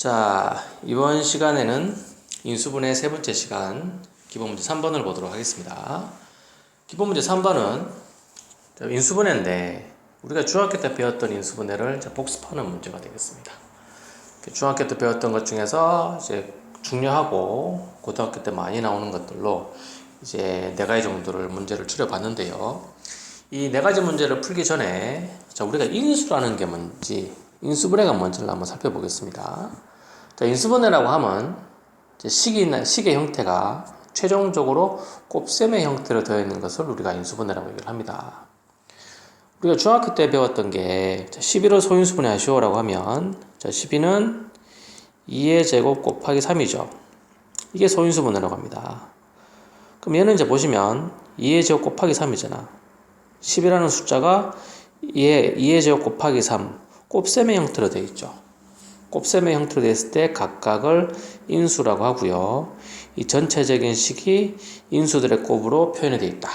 자, 이번 시간에는 인수분해 세 번째 시간 기본 문제 3번을 보도록 하겠습니다. 기본 문제 3번은 인수분해인데 우리가 중학교 때 배웠던 인수분해를 복습하는 문제가 되겠습니다. 중학교 때 배웠던 것 중에서 이제 중요하고 고등학교 때 많이 나오는 것들로 이제 4가지 정도를 문제를 추려봤는데요. 이 4가지 문제를 풀기 전에 우리가 인수라는 게 뭔지, 인수분해가 뭔지를 한번 살펴보겠습니다. 자, 인수분해라고 하면 식의 형태가 최종적으로 곱셈의 형태로 되어 있는 것을 우리가 인수분해라고 얘기를 합니다. 우리가 중학교 때 배웠던 게 12를 소인수분해 하시오라고 하면 12는 2의 제곱 곱하기 3이죠. 이게 소인수분해라고 합니다. 그럼 얘는 이제 보시면 2의 제곱 곱하기 3이잖아. 10이라는 숫자가 2의 제곱 곱하기 3 곱셈의 형태로 되어 있죠. 곱셈의 형태로 됐을 때 각각을 인수라고 하고요. 이 전체적인 식이 인수들의 곱으로 표현이 되어 있다.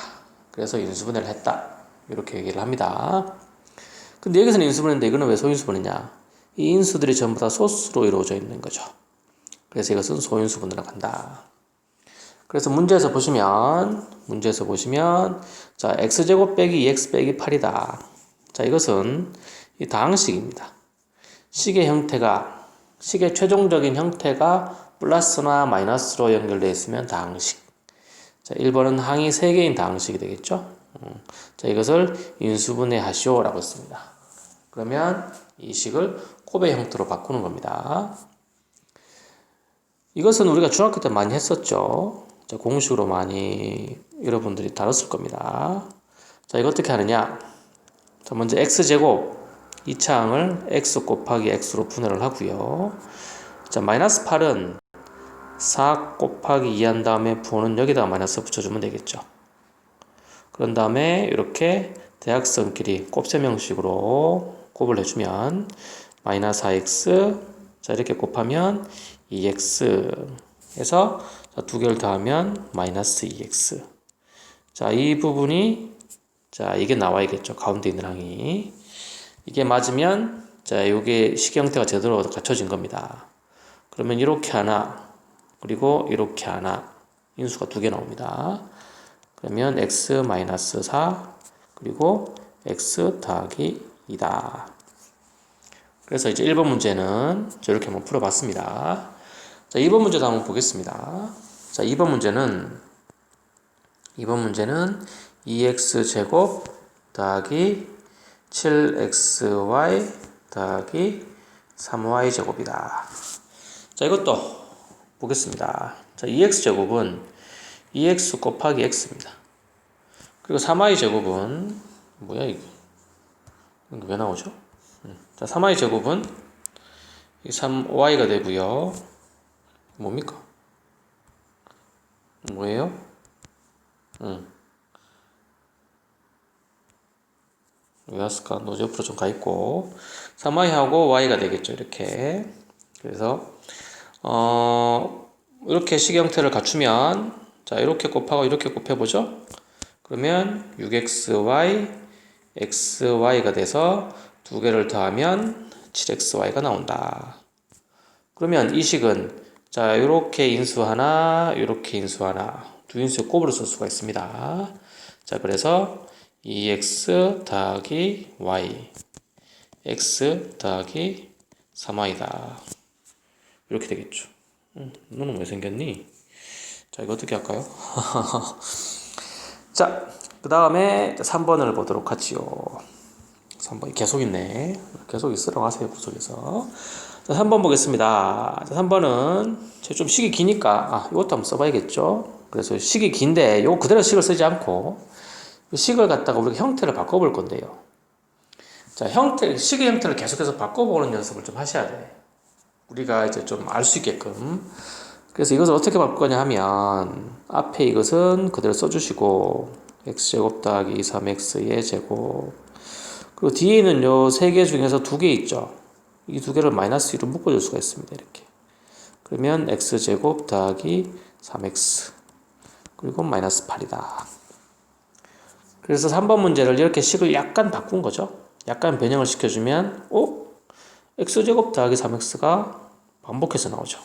그래서 인수분해를 했다. 이렇게 얘기를 합니다. 근데 여기서는 인수분해인데 이거는 왜 소인수분해냐? 이 인수들이 전부 다 소수로 이루어져 있는 거죠. 그래서 이것은 소인수분해라고 한다. 그래서 문제에서 보시면 자, x제곱 빼기 2x 빼기 8이다. 자, 이것은 이 다항식입니다. 식의 최종적인 형태가 플러스나 마이너스로 연결되어 있으면 다항식. 자, 1번은 항이 3개인 다항식이 되겠죠. 자, 이것을 인수분해 하시오라고 했습니다. 그러면 이 식을 곱의 형태로 바꾸는 겁니다. 이것은 우리가 중학교 때 많이 했었죠. 자, 공식으로 많이 여러분들이 다뤘을 겁니다. 자, 이거 어떻게 하느냐? 자, 먼저 x제곱 2차항을 x 곱하기 x로 분해를 하고요. 자, 마이너스 8은 4 곱하기 2 한 다음에 부호는 여기다가 마이너스 붙여주면 되겠죠. 그런 다음에 이렇게 대각선끼리 곱셈 형식으로 곱을 해주면 마이너스 4x, 자, 이렇게 곱하면 2x 해서 두 개를 더하면 마이너스 2x. 자, 이 부분이 이게 나와야겠죠. 가운데 있는 항이. 이게 맞으면 요게 식 형태가 제대로 갖춰진 겁니다. 그러면 이렇게 하나, 그리고 이렇게 하나, 인수가 2개 나옵니다. 그러면 x-4, 그리고 x 더하기 2다. 그래서 이제 1번 문제는 저렇게 한번 풀어봤습니다. 자, 2번 문제도 한번 보겠습니다. 자, 2번 문제는 2x제곱 더하기 7xy 더하기 3y제곱이다. 자, 이것도 보겠습니다. 자, 2x제곱은 2x 곱하기 x입니다. 그리고 3y제곱은 뭐야 이게? 이게 왜 나오죠? 자, 3y제곱은 3y가 되고요. 뭡니까? 뭐예요? 왜 왔을까? 노즈 옆으로 좀 가있고 3y하고 y가 되겠죠. 이렇게. 그래서 이렇게 식 형태를 갖추면 자, 이렇게 곱하고 이렇게 곱해보죠. 그러면 6xy xy가 돼서 2개를 더하면 7xy가 나온다. 그러면 이 식은 자, 이렇게 인수 하나, 이렇게 인수 하나, 두 인수의 곱으로 쓸 수가 있습니다. 자, 그래서 2x 더하기 y, x 더하기 3y다. 이렇게 되겠죠. 너는 왜 생겼니? 자, 이거 어떻게 할까요? 자, 그 다음에 3번을 보도록 하지요. 3번 계속 있네. 계속 있으라고 하세요, 구석에서. 자, 3번 보겠습니다. 자, 3번은 좀 식이 기니까 이것도 한번 써봐야겠죠. 그래서 식이 긴데 이거 그대로 식을 쓰지 않고 식을 갖다가 우리가 형태를 바꿔볼 건데요. 자, 식의 형태를 계속해서 바꿔보는 연습을 좀 하셔야 돼. 우리가 이제 좀 알 수 있게끔. 그래서 이것을 어떻게 바꿀 거냐 하면 앞에 이것은 그대로 써주시고 x제곱 더하기 3x의 제곱, 그리고 뒤에 있는 요 3개 중에서 2개 있죠. 이 2개를 마이너스 2로 묶어줄 수가 있습니다. 이렇게. 그러면 x제곱 더하기 3x 그리고 마이너스 8이다. 그래서 3번 문제를 이렇게 식을 약간 바꾼 거죠. 약간 변형을 시켜주면 x제곱 더하기 3x가 반복해서 나오죠.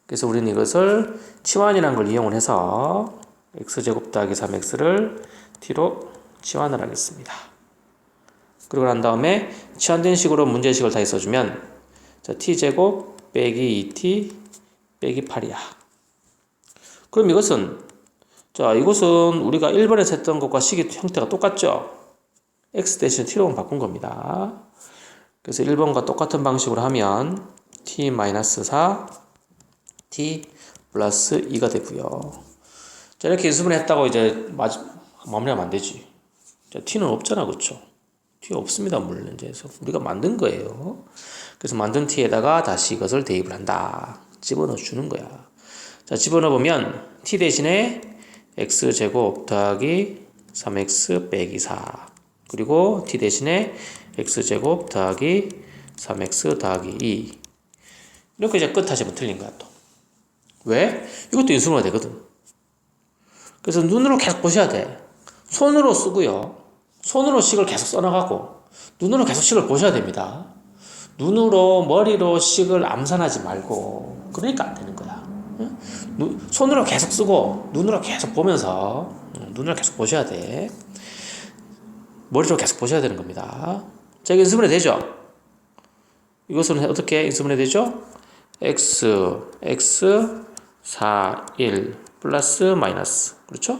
그래서 우리는 이것을 치환이라는 걸 이용을 해서 x제곱 더하기 3x를 t로 치환을 하겠습니다. 그리고 난 다음에 치환된 식으로 문제식을 다시 써주면 자, t제곱 빼기 2t 빼기 8이야. 그럼 이것은 자, 이것은 우리가 1번에서 했던 것과 식의 형태가 똑같죠? x 대신 t로 바꾼 겁니다. 그래서 1번과 똑같은 방식으로 하면 t-4 t 플러스 2가 되고요. 자, 이렇게 인수분해 했다고 이제 마무리하면 안 되지. 자, t는 없잖아, 그쵸? t 없습니다, 물문제에서. 우리가 만든 거예요. 그래서 만든 t에다가 다시 이것을 대입을 한다. 집어넣어 주는 거야. 자, 집어넣어 보면 t 대신에 x제곱 더하기 3x 빼기 4 그리고 t 대신에 x제곱 더하기 3x 더하기 2 이렇게 이제 끝 하시면 틀린 거야 또. 왜? 이것도 인수분해가 되거든. 그래서 눈으로 계속 보셔야 돼. 손으로 쓰고요. 손으로 식을 계속 써나가고 눈으로 계속 식을 보셔야 됩니다. 눈으로 머리로 식을 암산하지 말고 그러니까 안 되는 거야. 손으로 계속 쓰고 눈으로 계속 보면서 눈으로 계속 보셔야 돼. 머리로 계속 보셔야 되는 겁니다. 자, 이게 인수분해 되죠? 이것은 어떻게 인수분해 되죠? x, 4, 1 플러스 마이너스 그렇죠?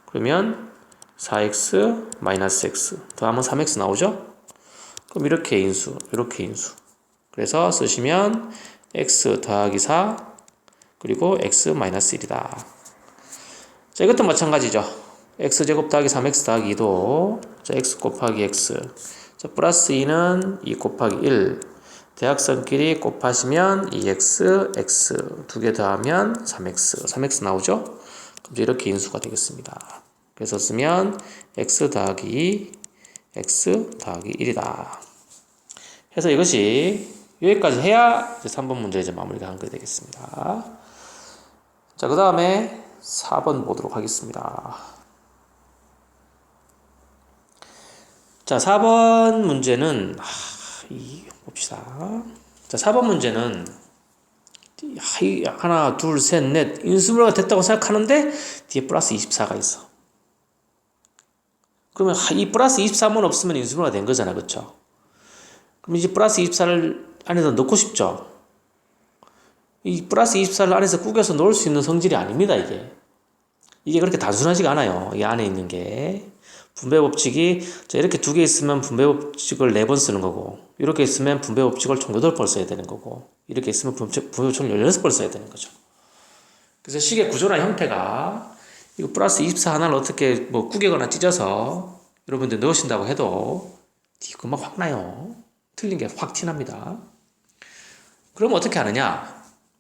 그러면 4x 마이너스 x 더하면 3x 나오죠? 그럼 이렇게 인수 이렇게 인수 그래서 쓰시면 x 더하기 4 그리고 x 마이너스 1이다. 자, 이것도 마찬가지죠. x제곱 더하기 3x 더하기 2도 자, x 곱하기 x 자, 플러스 2는 2 곱하기 1 대각선끼리 곱하시면 2x, x 두 개 더하면 3x 나오죠? 그럼 이렇게 인수가 되겠습니다. 그래서 쓰면 x 더하기 2, x 더하기 1이다. 해서 이것이 여기까지 해야 이제 3번 문제 이제 마무리가 한 게 되겠습니다. 자, 그 다음에 4번 보도록 하겠습니다. 자, 4번 문제는 봅시다. 자, 4번 문제는 하나, 둘, 셋, 넷 인수분해가 됐다고 생각하는데 뒤에 플러스 24가 있어. 그러면 이 플러스 23은 없으면 인수분해가 된 거잖아, 그쵸? 그럼 이제 플러스 24를 안에서 넣고 싶죠? 이 플러스 24를 안에서 꾸겨서 넣을 수 있는 성질이 아닙니다, 이게. 이게 그렇게 단순하지가 않아요. 이 안에 있는 게. 분배법칙이 이렇게 두 개 있으면 분배법칙을 4번 쓰는 거고 이렇게 있으면 분배법칙을 총 8번 써야 되는 거고 이렇게 있으면 분배법칙을 16번 써야 되는 거죠. 그래서 식의 구조나 형태가 이거 플러스 24 하나를 어떻게 뭐 구겨거나 찢어서 여러분들 넣으신다고 해도 금방 확 나요. 틀린 게 확 티납니다. 그럼 어떻게 하느냐?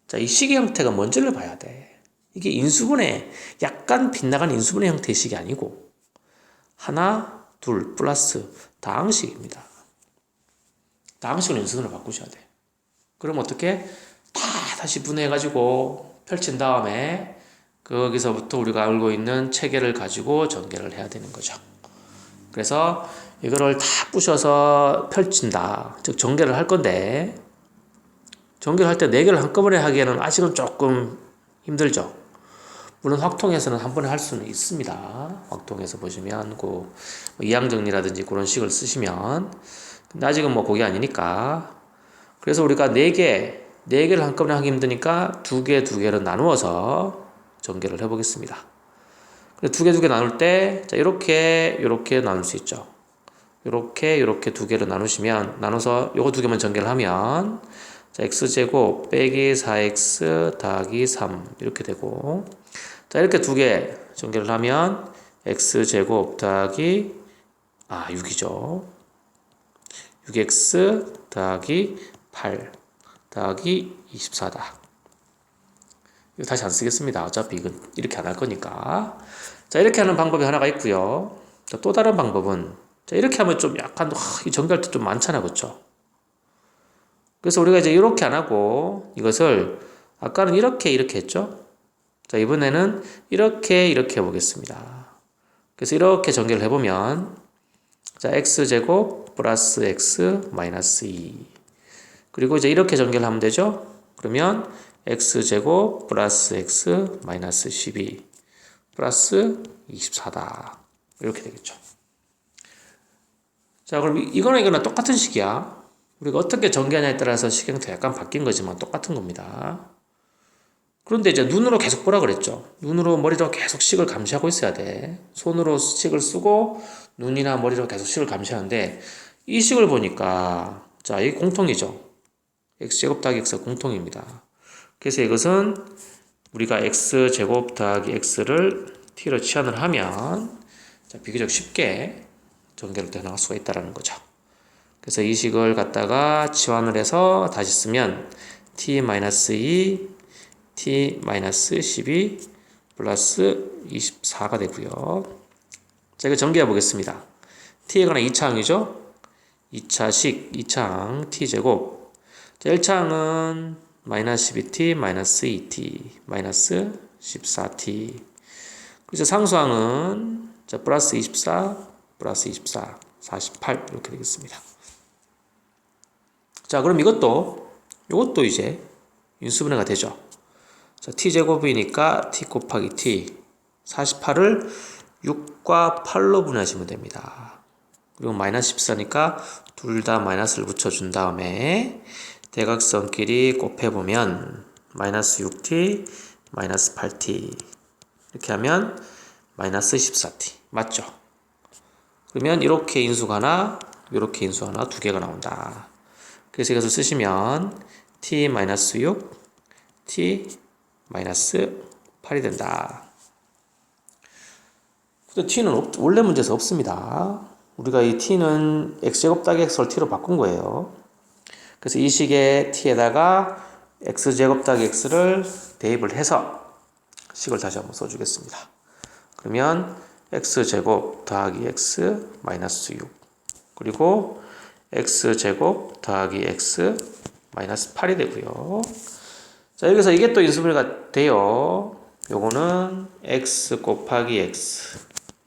자, 이 식의 형태가 뭔지를 봐야 돼. 이게 인수분해, 약간 빗나간 인수분해 형태의 식이 아니고 하나, 둘, 플러스 다항식입니다. 다항식을 인수분해로 바꾸셔야 돼. 그럼 어떻게? 다시 분해해가지고 펼친 다음에 거기서부터 우리가 알고 있는 체계를 가지고 전개를 해야 되는 거죠. 그래서 이거를 다 부셔서 펼친다. 즉 전개를 할 건데 전개를 할 때 4개를 한꺼번에 하기에는 아직은 조금 힘들죠. 물론 확통에서는 한 번에 할 수는 있습니다. 확통에서 보시면 그 이항정리라든지 그런 식을 쓰시면 근데 아직은 뭐 그게 아니니까 그래서 우리가 4개를 한꺼번에 하기 힘드니까 2개를 나누어서 전개를 해보겠습니다. 그래서 2개 나눌 때 자, 이렇게 나눌 수 있죠. 이렇게 2개를 나누시면 나눠서 요거 2개만 전개를 하면 자, x제곱 빼기 4x 더하기 3 이렇게 되고 자, 이렇게 2개 전개를 하면 x제곱 더하기 6이죠. 6x 더하기 8 더하기 24다. 이거 다시 안 쓰겠습니다. 어차피 이건 이렇게 안 할 거니까. 자, 이렇게 하는 방법이 하나가 있고요. 자, 또 다른 방법은 자, 이렇게 하면 좀 약간 이 전개할 때 좀 많잖아, 그렇죠? 그래서 우리가 이제 이렇게 안 하고 이것을 아까는 이렇게 했죠? 자, 이번에는 이렇게 해보겠습니다. 그래서 이렇게 전개를 해보면 자, x제곱 플러스 x 마이너스 2 그리고 이제 이렇게 전개를 하면 되죠? 그러면 x제곱 플러스 x 마이너스 12 플러스 24다. 이렇게 되겠죠. 자, 그럼 이거나 이거나 똑같은 식이야. 우리가 어떻게 전개하냐에 따라서 식의 형태가 약간 바뀐 거지만 똑같은 겁니다. 그런데 이제 눈으로 계속 보라 그랬죠. 눈으로 머리로 계속 식을 감시하고 있어야 돼. 손으로 식을 쓰고 눈이나 머리로 계속 식을 감시하는데 이 식을 보니까 자, 이 공통이죠. x제곱 더하기 x가 공통입니다. 그래서 이것은 우리가 x제곱 더하기 x를 t로 치환을 하면 자, 비교적 쉽게 전개를 해나갈 수가 있다는 거죠. 그래서 이 식을 갖다가 치환을 해서 다시 쓰면 t-2 t-12 플러스 24가 되고요. 자, 이거 전개해 보겠습니다. t에 관한 2차항이죠. 2차식, 2차항 t제곱. 자, 1차항은 마이너스 12t, 마이너스 2t, 마이너스 14t. 그래서 상수항은 자, 플러스 24, 플러스 24, 48 이렇게 되겠습니다. 자, 그럼 이것도 이제 인수분해가 되죠. 자, t제곱이니까 t 곱하기 t 48을 6과 8로 분해하시면 됩니다. 그리고 마이너스 14니까 둘 다 마이너스를 붙여준 다음에 대각선끼리 곱해보면 마이너스 6t 마이너스 8t 이렇게 하면 마이너스 14t 맞죠? 그러면 이렇게 인수가 하나 이렇게 인수 하나 두 개가 나온다. 그래서 이것을 쓰시면 t 마이너스 6 t 마이너스 8이 된다. 근데 t는 원래 문제에서 없습니다. 우리가 이 t는 x제곱 더하기 x를 t로 바꾼 거예요. 그래서 이 식의 t에다가 x제곱 더하기 x를 대입을 해서 식을 다시 한번 써주겠습니다. 그러면 x제곱 더하기 x 마이너스 6 그리고 x제곱 더하기 x 마이너스 8이 되고요. 자, 여기서 이게 또 인수분해가 돼요. 요거는 x 곱하기 x.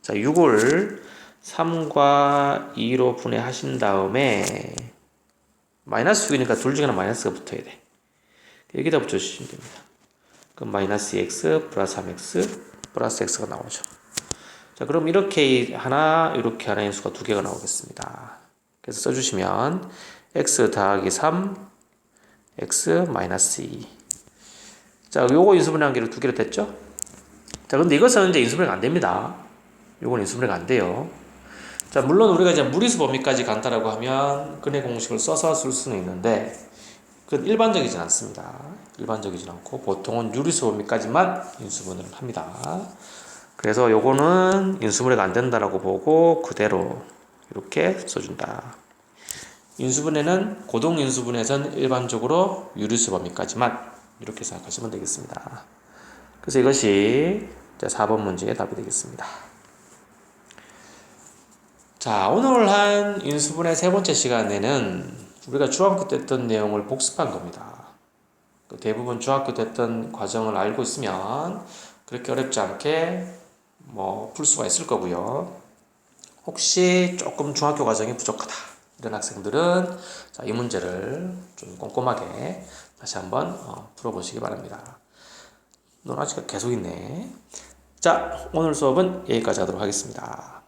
자, 6을 3과 2로 분해하신 다음에 마이너스 6이니까 둘 중에 하나 마이너스가 붙어야 돼. 여기다 붙여주시면 됩니다. 그럼 마이너스 2x 플러스 3x 플러스 x가 나오죠. 자, 그럼 이렇게 하나 인수가 두 개가 나오겠습니다. 그래서 써주시면 x 더하기 3 x 마이너스 2. 자, 요거 인수분해한 개를 두 개로 됐죠? 자, 근데 이것은 이제 인수분해가 안 됩니다. 요건 인수분해가 안 돼요. 자, 물론 우리가 이제 무리수 범위까지 간다라고 하면 근해 공식을 써서 쓸 수는 있는데 그건 일반적이진 않습니다. 일반적이진 않고 보통은 유리수 범위까지만 인수분해를 합니다. 그래서 요거는 인수분해가 안 된다라고 보고 그대로 이렇게 써준다. 인수분해는 고동인수분해에서는 일반적으로 유리수 범위까지만 이렇게 생각하시면 되겠습니다. 그래서 이것이 4번 문제의 답이 되겠습니다. 자, 오늘 한 인수분해 세 번째 시간에는 우리가 중학교 때 했던 내용을 복습한 겁니다. 대부분 중학교 때 했던 과정을 알고 있으면 그렇게 어렵지 않게 풀 수가 있을 거고요. 혹시 조금 중학교 과정이 부족하다 이런 학생들은 자, 이 문제를 좀 꼼꼼하게 다시 한번 풀어보시기 바랍니다. 넌 아직 계속 있네. 자, 오늘 수업은 여기까지 하도록 하겠습니다.